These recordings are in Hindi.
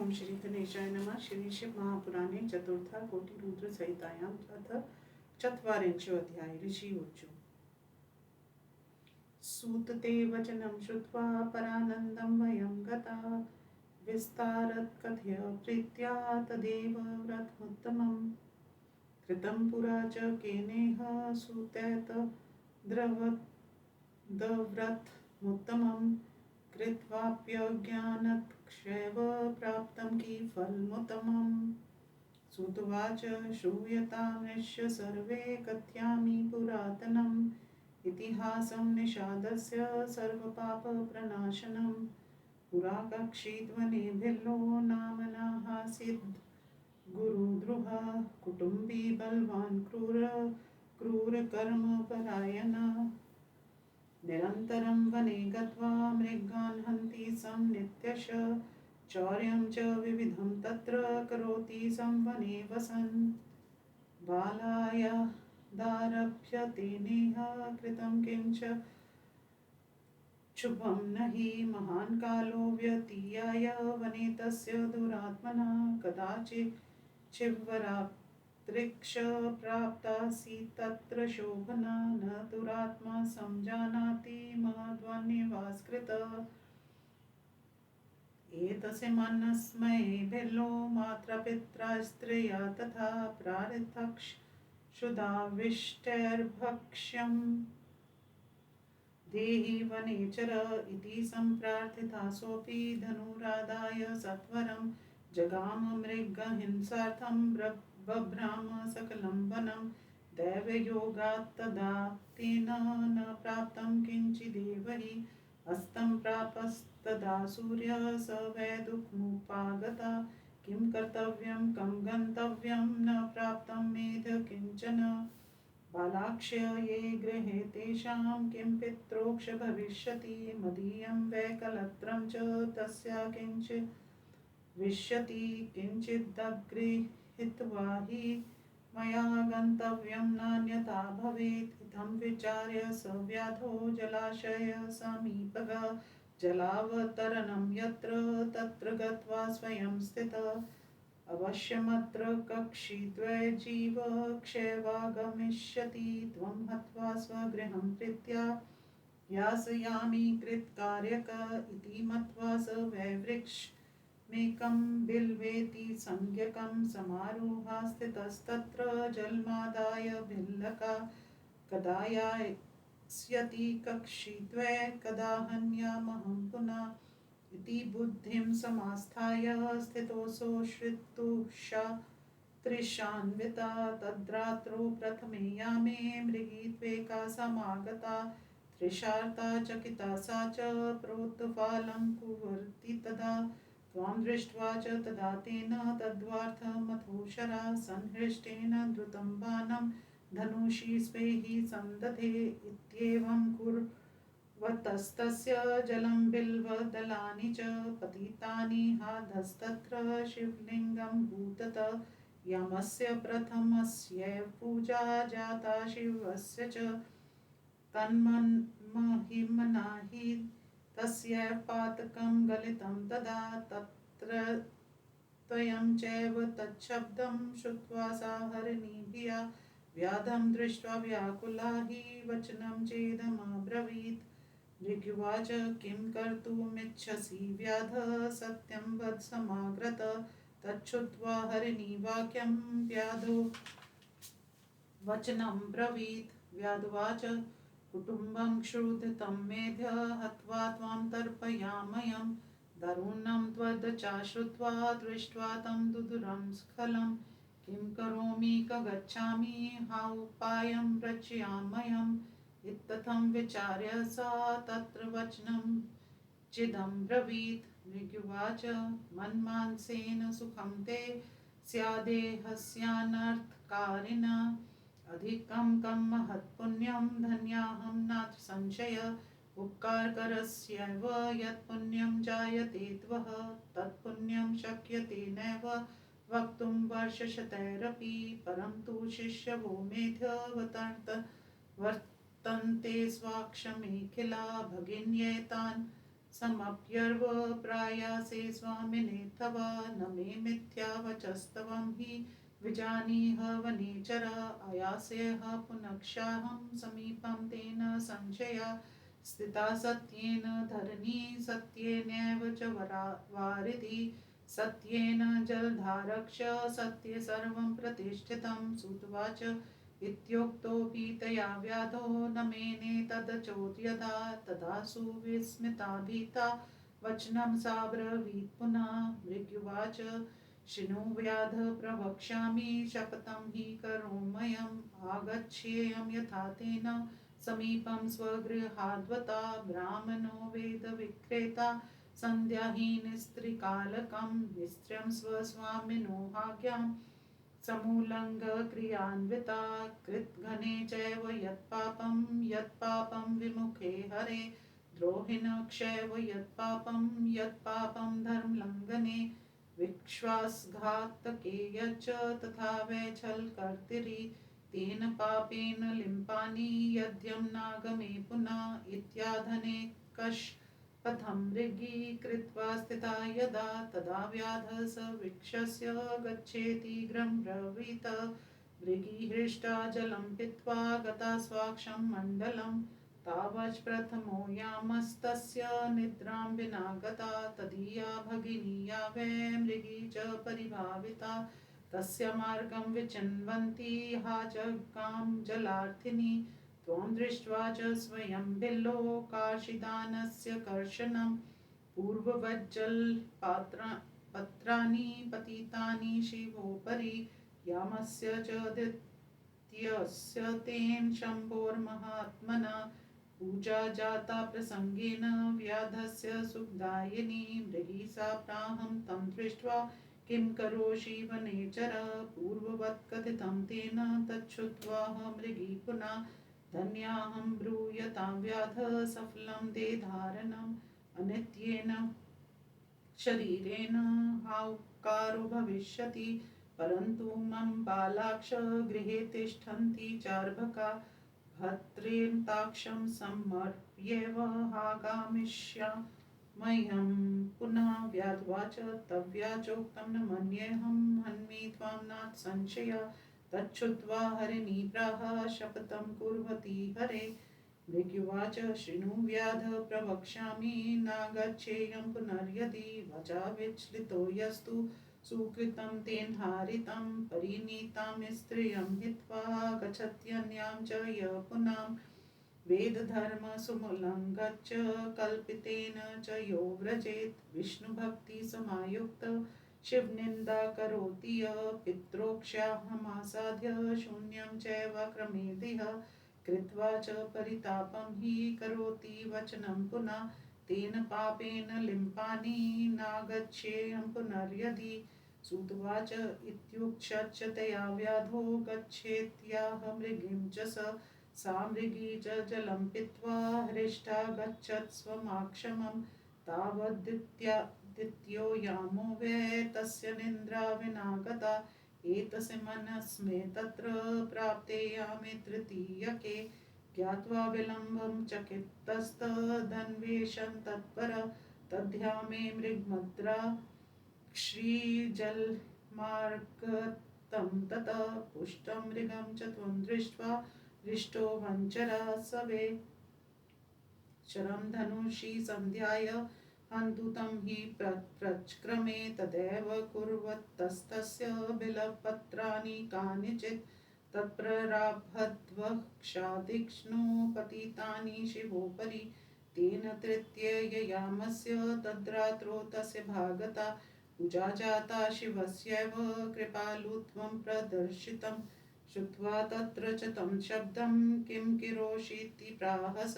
ओम श्री गणेशाय नमः। श्री शिव महापुराणे चतुर्था कोटि रुद्र संहितायाम् अथ चत्वारिंशोऽध्याय। ऋषि ऊचु। सूत ते वचनं श्रुत्वा परानन्दं वयं गता विस्तारत् कथय प्रीत्या तदेव व्रतमुत्तमम् कृतं पुरा च केनेह सूतेत द्रव्रतमुत्तमम् कृत्वाप्यज्ञानक्षैव प्राप्तं किफलमुत्तमम्। सूतवाच श्रूयतामृश्य सर्वे कथयामि पुरातनम् इतिहासं निषादस्य सर्वपापप्रणाशनम्। पुरा कक्षिध्वनि भिल्लो नाम्नः आसीत् गुरुद्रुः कुटुम्बी बलवान् क्रूरकर्मपरायणः। निरन्तरं वने गत्वा मृगान् हन्ति सं नित्यशः चौर्यं च विविधं तत्र करोति संवने वसन्। बालायादारभ्य तेनेह कृतं किंच शुभं न हि महान् कालो व्यतीयाय वने तस्य दुरात्मना कदाचित् चिवरात्रिक्ष प्राप्तासीत् तत्र शोभना न दुरात्मा संजानाति महद्वन्निवासकृतः। एतस्य मनस्मये भिल्लो मात्रापित्रा स्त्रिया तथा प्रारथक्षुधाविष्टैर्भक्ष्यम् देहि वनेचर इति सम्प्रार्थिता सोऽपि धनुरादाय सत्वरं जगाम मृगहिंसार्थं बभ्राम सकलं वनं। दैवयोगात् तदा तेन न प्राप्तं किञ्चिदेव हि हस्तं प्रापस्तदा सूर्यः स वै दुःखमुपागता। किं कर्तव्यं कं गन्तव्यं न प्राप्तं मेध किञ्चन। बालाक्ष्य ये गृहे तेषां किं पित्रोक्ष भविष्यति मदीयं वै कलत्रं च तस्या किञ्चित् विष्यति। किञ्चिदगृहीत्वा हि मया गन्तव्यं नान्यथा भवेत् इत्थं विचार्य स व्याधो जलाशय समीपगः जलावतरणं यत्र तत्र गत्वा स्वयं स्थितः। अवश्यमत्र कक्षिद्वयजीव क्षयवागमिष्यति त्वं हत्वा स्वगृहं प्रीत्या यास्यामि कृतकार्यक इति मत्वा स वै वृक्षमेकं बिल्वेति संज्ञकं समारोहा स्थितस्तत्र जलमादाय भिल्लका कदा यास्यति कक्षिद्वये कदा हन्यामहं पुनः इति बुद्धिं समास्थाय स्थितोऽसौ श्रुतुषा तृषान्विता। तद्रात्रौ प्रथमे यामे मृगीत्वेका समागता तृषार्ता चकिता सा च प्रोत्फालं कुर्वती तदा। त्वां दृष्ट्वा च तदा तेन तद्वार्थमथोषरा संहृष्टेन द्रुतं बाणं धनुषि स्वे हि सन्दधे इत्येवं कुर्वतस्तस्य जलं बिल्वदलानि च पतितानि हाधस्तत्र शिवलिङ्गं भूततः। यमस्य प्रथमस्यैव पूजा जाता शिवस्य च तन्महिम्ना हि तस्यैव पातकं गलितं तदा। तत्र त्वयं चैव तच्छब्दं श्रुत्वा सा हरिणी धिया व्याधं दृष्ट्वा व्याकुला हि वचनं चेदमब्रवीत्। ऋग्वाच किं कर्तुमिच्छसि व्याध सत्यं वद समाग्रतः। तच्छ्रुत्वा हरिणी वाक्यं व्याधो वचनं ब्रवीत्। व्याधवाच कुटुम्बं क्षुधितं मेध्य हत्वा त्वां तर्पयाम्यहं दारुणं त्वदचा श्रुत्वा दृष्ट्वा तं दुदुरं स्खलं। किं करोमि क गच्छामि हाउपायं रचयाम्यहम् इत्थं विचार्य सा तत्र वचनं चिदं ब्रवीत्। ऋग्वाच मन्मानसेन सुखं ते स्यादेहस्यानर्थकारिणा अधिकं कं महत्पुण्यं धन्याहं नात्र संशय। उपकारकरस्यैव यत्पुण्यं जायते त्वः तत्पुण्यं शक्यते नैव वक्तुं वर्षशतैरपि। परं तु शिष्यवो मेध्यवर्तन्ते स्वाक्षमेखिला भगिन्येतान् समप्यर्व प्रायासे स्वामिने तव न मे मिथ्या वचस्तवं हि विजानीह वनेचर आयास्यः पुनक्षाहं समीपं तेन संशया स्थिता सत्येन धरणी सत्येनैव च वारिधि सत्येन जलधारक्ष सत्ये सर्वं प्रतिष्ठितं सुतवाच इत्युक्तोऽपि तया व्याधो न मेने तदचोर्यदा तदा सुविस्मिता भीता वचनं सा ब्रवीत् पुनः मृग्युवाच शृणु व्याध प्रवक्ष्यामि शपथं हि करोमयम् आगच्छेयं यथा तेन समीपं स्वगृहाद्वता ब्राह्मणो वेदविक्रेता सन्ध्याहीनस्त्रीकालकं निस्त्र्यं स्वस्वामिनोहाज्ञां समूलङ्घ्रियान्विता कृतघ्ने चैव यत्पापं विमुखे हरे द्रोहिणक्षैव यत्पापं धर्मलङ्घने विश्वासघातके यच्च तथा वैछलकर्तरि तेन पापेन लिम्पानि यद्यं नागमे पुनः इत्याधने कथं मृगी कृत्वा स्थिता यदा तदा व्याधः स वृक्षस्य गच्छेतीग्रं ब्रवीत मृगी हृष्टा जलं पीत्वा गता स्वाक्षं मण्डलं तावच् प्रथमो यामस्तस्य निद्रां विना गता तदीया भगिनी या वै मृगी च परिभाविता तस्य मार्गं विचिन्वन्ती हा जगां जलार्थिनी त्वं दृष्ट्वा च स्वयं बिल्लोकाशिदानस्य कर्षणं पूर्ववज्जलपत्राणि पतितानि शिवोपरि यामस्य च द्वितीयस्य तेन शम्भोर्महात्मना पूजा जाता प्रसंगेन व्याधस्य सुखदायिनी मृगी सा प्राहं तं दृष्ट्वा किं करोषि वनेचर पूर्ववत् कथितं तेन तच्छ्रुत्वा मृगी पुनः धन्याहं ब्रूयतां व्याध सफलं ते धारणम् अनित्येन शरीरेण हाहुकारो भविष्यति परन्तु मम बालाक्ष गृहे तिष्ठन्ति चार्भका भद्रेन्ताक्षं समर्प्येव आगामिष्याम्यहं पुनः व्याधवाच तव्याचोक्तं न मन्येऽहं हन्मि त्वां नाथ संशय तच्छ्रुत्वा हरिणी प्राह शपथं कुर्वती हरे मृग्युवाच शृणु व्याध प्रवक्ष्यामि नागच्छेयं पुनर्यदि वचा विचलितो यस्तु सुकृतं तेन हारितं परिणीतां स्त्रियं हित्वा गच्छत्यन्यां च य पुनां वेदधर्मसमुल्लङ्घ्य कल्पितेन च यो व्रजेत् विष्णुभक्तिसमायुक्त शिवनिन्दा करोति य पित्रोक्ष्याहमासाद्य शून्यं चैव क्रमेदिह कृत्वा च परितापं हि करोति वचनं पुनः तेन पापेन लिम्पानि नागच्छेयं पुनर्यदि सुतवाच इत्युक्षच तया व्याधो गच्छेत्याह मृगीं च सा मृगी च जलं पीत्वा हृष्टा गच्छत् स्वमाक्षमं तावद्द्वितीयो यामो वै तस्य निन्द्रा विना गता एतस्य मनस्मे तत्र प्राप्ते यामे तृतीयके ज्ञात्वा विलम्बं चकितस्तदन्वेषन् तत्पर तद्यामे मृगमद्रा श्रीजलमार्गतं ततः पुष्टं मृगं च त्वं दृष्ट्वा हृष्टो वञ्चरा सवे शरं धनुषि सन्ध्याय हन्तु तं हि प्रचक्रमे तदेव कुर्वतस्तस्य बिलपत्राणि कानिचित् तत्प्रारब्धवक्षादिक्ष्णो पतितानि शिवोपरि तेन तृतीययामस्य तद्रात्रौ तस्य भागता पूजा जाता शिवस्यैव कृपालुत्वं प्रदर्शितं श्रुत्वा तत्र च तं शब्दं किं करोषीति प्राहस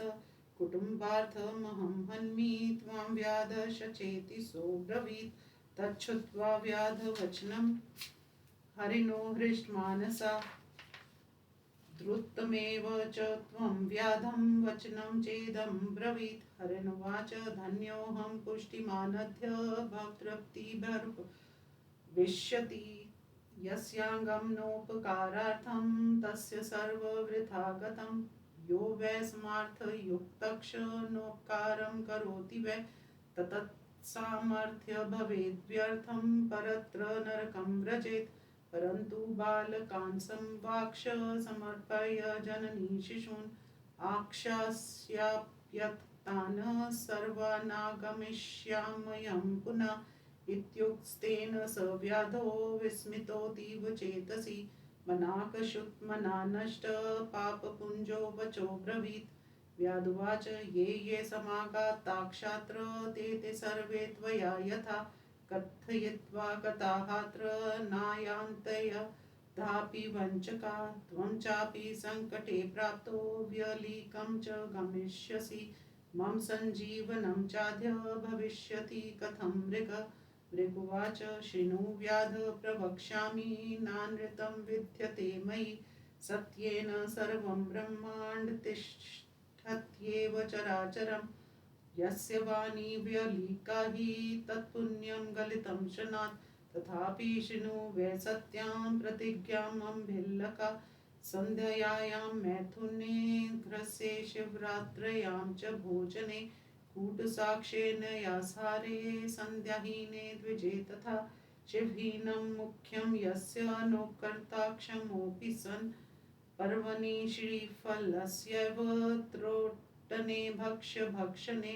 कुटुम्बार्थमहं हन्मि त्वां व्याध शचेति सोऽब्रवीत् तच्छ्रुत्वा व्याधवचनं हरिणो हृष्टमानसा द्रुतमेव च त्वं व्याधं वचनं चेदब्रवीत् हरिणुवाच धन्योऽहं पुष्टिमानद्य भवतृप्तिर्भविष्यति यस्याङ्गं नोपकारार्थं तस्य सर्ववृथा गतं यो वै स्मार्थयुक्तक्ष नोपकारं करोति वै तत्सामर्थ्य भवेद्व्यर्थं परत्र नरकं व्रजेत् परन्तु बालकान् संवाक्ष समर्पय जननी शिशून् आक्षास्याप्यतान् सर्वानागमिष्याम्यहं पुनः इत्युक्तेन स व्याधो विस्मितोऽतीव चेतसि मनाकशुत्मना नष्ट पापपुञ्जो वचो ब्रवीत् व्याधुवाच ये समागताक्षात्र ते सर्वे त्वया यथा कथयित्वा गताहात्र नायान्तयधापि वञ्चका त्वं चापि सङ्कटे प्राप्तो व्यलीकं च गमिष्यसि मम सञ्जीवनं चाद्य भविष्यति कथं मृगुवाच शृणु व्याध प्रवक्ष्यामि नानृतं विद्यते मयि सत्येन सर्वं ब्रह्माण्ड तिष्ठत्येव चराचरम् यस्य वाणी व्यलीका हि तत्पुण्यं गलितं शनात् तथापि शृणु वै सत्यां प्रतिज्ञाम् अम्भिल्लका सन्ध्यायां मैथुने घ्रस्ये शिवरात्र्यां च भोजने कूटसाक्षेण यासारे सन्ध्याहीने द्विजे तथा शिवहीनं मुख्यं यस्य नोकर्ताक्षमोऽपि सन् पर्वणि श्रीफलस्यैव त्रोटने भक्षणे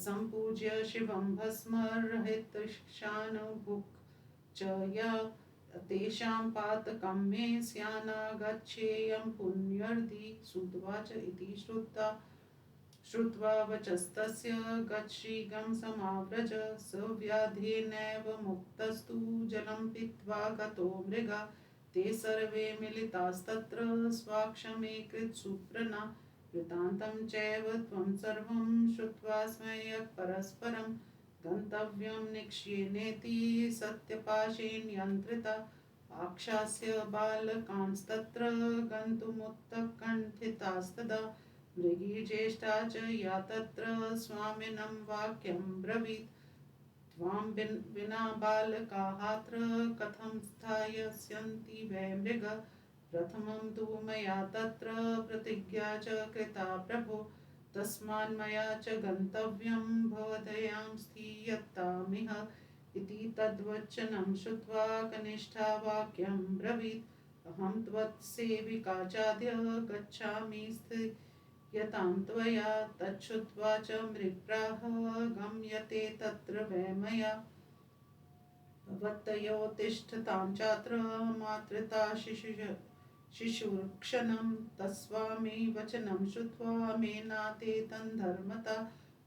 सम्पूज्य शिवं भस्मरहितशान भुक् च या तेषां पातकं मे स्यानागच्छेयं पुण्यर्धि श्रुत्वाच इति श्रुत्वा वचस्तस्य गच्छीघ्रं समाव्रज स व्याधेनैव मुक्तस्तु जलं पीत्वा गतो मृगा ते सर्वे मिलितास्तत्र स्वाक्षमेकृत्सुप्रणा वृत्तान्तं चैव त्वं सर्वं श्रुत्वा स्मयक् परस्परं गन्तव्यं निक्ष्येनेति सत्यपाशेन्यन्त्रिता आक्षास्य बालकांस्तत्र गन्तुमुत्कण्ठितास्तदा मृगी ज्येष्ठा च या तत्र स्वामिनं वाक्यं ब्रवीत् त्वां विना बालकाहात्र कथं स्थास्यन्ति वै मृग प्रथमं तु मया तत्र प्रतिज्ञा च कृता प्रभो तस्मान्मया च गन्तव्यं भवदयां स्थीयतामिह इति तद्वचनं श्रुत्वा कनिष्ठा वाक्यं ब्रवीत् अहं त्वत्सेविका चाद्य गच्छामि यतां त्वया तच्छ्रुत्वा च मृगप्राह गम्यते तत्र वै मया भवतयो तिष्ठतां चात्र मातृता शिशुर्क्षणं तस्वामी वचनं श्रुत्वा मेनाते तन्धर्मता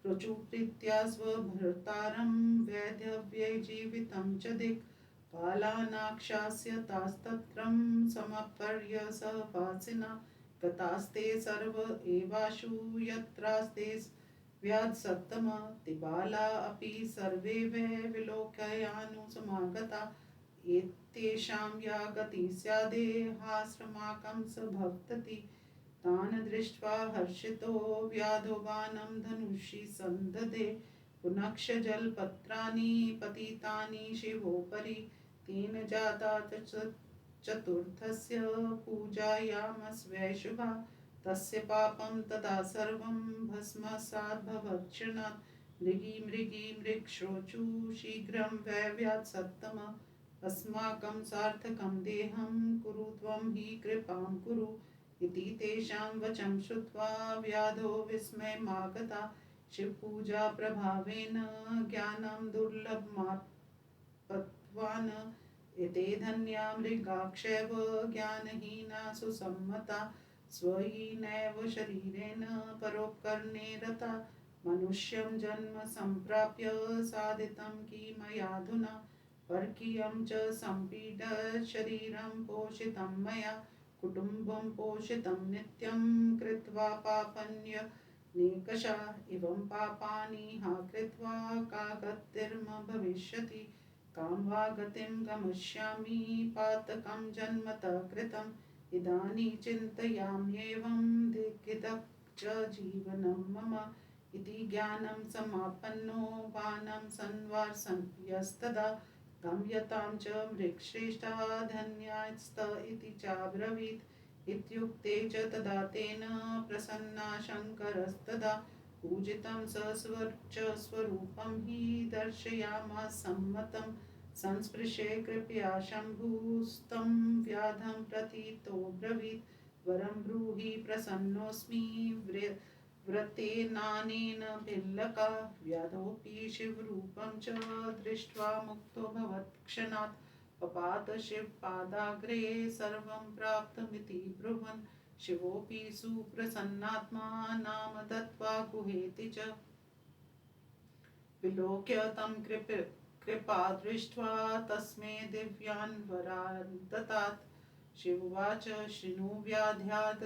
प्रचुप्रीत्या स्वभर्तारं वैधव्ये जीवितं च दिक् बालानाक्षास्य तास्तत्रं समपर्य सहपासिना गतास्ते सर्व एवाशु यत्रास्ते व्याधसत्तम ते बाला अपि सर्वे वै विलोकयानुसमागता एतेषां या गतिः स्यादेहाश्रमाकं स भवति तान् दृष्ट्वा हर्षितो व्याधो बाणं धनुषि सन्दधे पुनक्ष जलपत्राणि पतितानि शिवोपरि तेन जाता चतुर्थस्य पूजायामस्वै शुभा तस्य पापं तदा सर्वं भस्मसाद्भवत्क्षणात् मृगी मृक्षोचु शीघ्रं वैव्यात्सत्तम अस्माकं सार्थकं देहं कुरु त्वं हि कृपां कुरु इति तेषां वचं श्रुत्वा व्याधो विस्मयमागता शिवपूजा प्रभावेन ज्ञानं दुर्लभमाप्तवान् एते धन्या मृगाक्षैव ज्ञानहीना सुसम्मता स्वहीनैव शरीरेण परोपकरणे रता मनुष्यं जन्म सम्प्राप्य साधितं किमयाधुना परकीयं च सम्पीड्य शरीरं पोषितं मया कुटुम्बं पोषितं नित्यं कृत्वा पापन्य नेकषा इवं पापानि हा कृत्वा का गतिर्म भविष्यति कां वा गतिं गमिष्यामि पातकं जन्मतः कृतम् इदानीं चिन्तयाम्येवं दिक्किदक् च जीवनं मम इति ज्ञानं समापन्नो बाणं संवार्सयस्तदा गम्यतां च मृगश्रेष्ठा धन्यास्त इति चाब्रवीत् इत्युक्ते च तदा तेन प्रसन्ना शङ्करस्तदा पूजितं च स्वरूपं हि दर्शयामास सम्मतं संस्पृशे कृपया शम्भुस्तं व्याधं प्रथितो ब्रवीत् वरं ब्रूहि प्रसन्नोऽस्मि व्रतेनानेन भिल्लका व्याधोऽपि शिवरूपं च दृष्ट्वा मुक्तो भवत्क्षणात् पपात शिवपादाग्रे सर्वं प्राप्तमिति ब्रुवन् शिवोऽपि सुप्रसन्नात्मा नाम दत्त्वा गुहेति च विलोक्य तं कृपा दृष्ट्वा तस्मै दिव्यान् वरान् दत्तात् शिवोवाच शृणु व्याध्यात्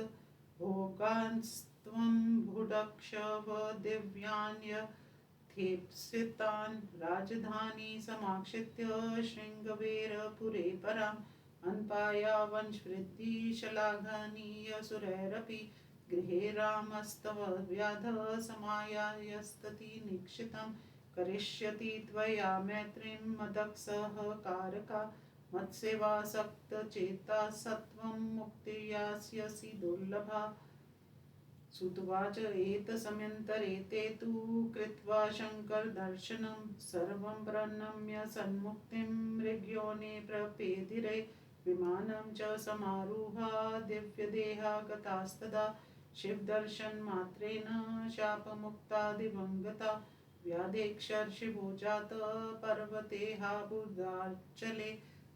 भोगान्स्त्वं भुडक्ष्व दिव्यान् यथेप्सितान् राजधानी समाक्षित्य शृङ्गवेरपुरे पराम् अन्पायावंशवृद्धि शलाघनीयसुरैरपि गृहे रामस्तव व्याधः समायायस्तति निक्षितं करिष्यति त्वया मैत्रीं मदक्षः कारका मत्सेवासक्तचेता सत्वं मुक्तिर्यास्यसि दुर्लभा सुतवाच एतस्मिन्नन्तरे ते तु कृत्वा शङ्करदर्शनं सर्वं प्रणम्य सन्मुक्तिं मृग्योने प्रपेदिरे विमानं च समारुहा दिव्यदेहा गतास्तदा शिवदर्शनमात्रेण शापमुक्ता दिवङ्गता व्याधेक्षर्षिभो जात पर्वते हाबुदाचले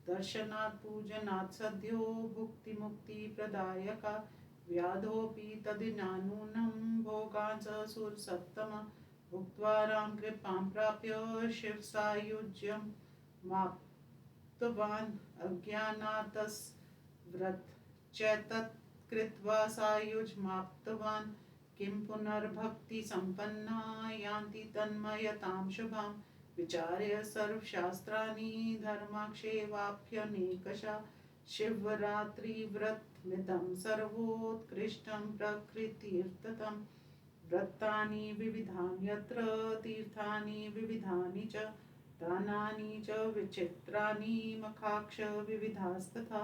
दर्शनात् पूजनात् सद्यो भुक्तिमुक्तिप्रदायका व्याधोऽपि तदिनानूनं भोगान् सुरसत्तम भुक्त्वा रामकृपां प्राप्य शिवसायुज्यं माप्तवान् अज्ञानातस्व्रत चैतत् कृत्वा सायुज्यमाप्तवान् किं पुनर्भक्तिसम्पन्ना यान्ति तन्मयतां शुभां विचार्य सर्वशास्त्राणि धर्माक्षेवाप्यनेकशः शिवरात्रिव्रतमिदं सर्वोत्कृष्टं प्रकृतिर्ततं व्रतानि विविधानि यत्र तीर्थानि विविधानि च दानानि च विचित्राणि मखाक्ष विविधास्तथा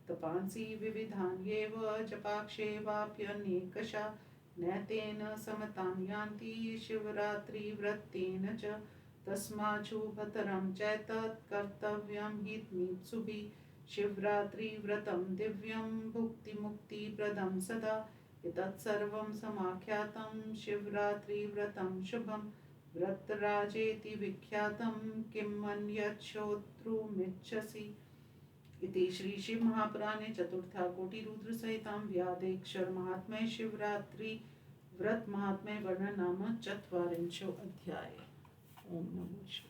तपांसि विविधान्येव जपाक्षेवाप्यनेकशः नैतेन समतां यान्ति शिवरात्रिव्रतेन च तस्माच्छुभतरं चैतत् कर्तव्यं हि मीप्सुभिः शिवरात्रिव्रतं दिव्यं भुक्तिमुक्तिप्रदं सदा एतत्सर्वं समाख्यातं शिवरात्रिव्रतं शुभं व्रतराजेति विख्यातं किं मन्यत् श्रोतुमिच्छसि इति श्रीशिवमहापुराणे चतुर्थकोटिरुद्रसहितां व्यादेश्वरमाहात्म्ये शिवरात्रिव्रतमाहात्म्ये वर्णनं नाम ४४ अध्याय। ओम नमः शिवाय।